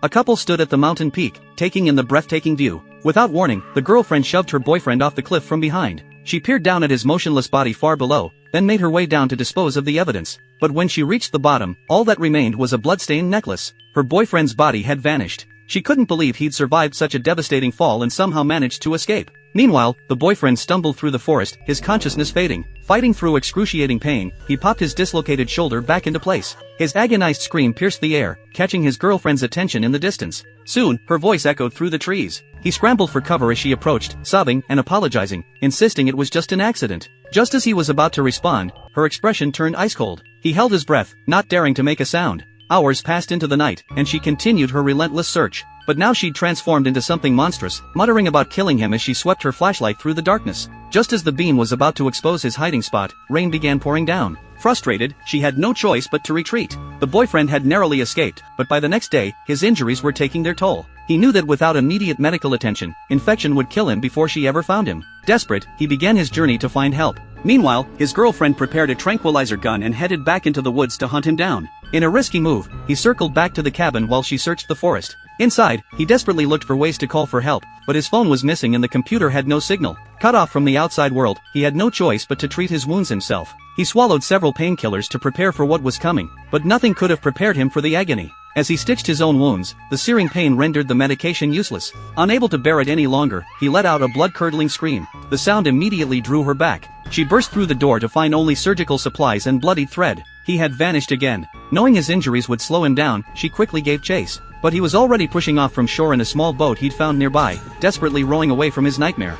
A couple stood at the mountain peak, taking in the breathtaking view. Without warning, the girlfriend shoved her boyfriend off the cliff from behind. She peered down at his motionless body far below, then made her way down to dispose of the evidence. But when she reached the bottom, all that remained was a bloodstained necklace. Her boyfriend's body had vanished. She couldn't believe he'd survived such a devastating fall and somehow managed to escape. Meanwhile, the boyfriend stumbled through the forest, his consciousness fading. Fighting through excruciating pain, he popped his dislocated shoulder back into place. His agonized scream pierced the air, catching his girlfriend's attention in the distance. Soon, her voice echoed through the trees. He scrambled for cover as she approached, sobbing and apologizing, insisting it was just an accident. Just as he was about to respond, her expression turned ice cold. He held his breath, not daring to make a sound. Hours passed into the night, and she continued her relentless search. But now she'd transformed into something monstrous, muttering about killing him as she swept her flashlight through the darkness. Just as the beam was about to expose his hiding spot, rain began pouring down. Frustrated, she had no choice but to retreat. The boyfriend had narrowly escaped, but by the next day, his injuries were taking their toll. He knew that without immediate medical attention, infection would kill him before she ever found him. Desperate, he began his journey to find help. Meanwhile, his girlfriend prepared a tranquilizer gun and headed back into the woods to hunt him down. In a risky move, he circled back to the cabin while she searched the forest. Inside, he desperately looked for ways to call for help, but his phone was missing and the computer had no signal. Cut off from the outside world, he had no choice but to treat his wounds himself. He swallowed several painkillers to prepare for what was coming, but nothing could have prepared him for the agony. As he stitched his own wounds, the searing pain rendered the medication useless. Unable to bear it any longer, he let out a blood-curdling scream. The sound immediately drew her back. She burst through the door to find only surgical supplies and bloodied thread. He had vanished again. Knowing his injuries would slow him down, she quickly gave chase. But he was already pushing off from shore in a small boat he'd found nearby, desperately rowing away from his nightmare.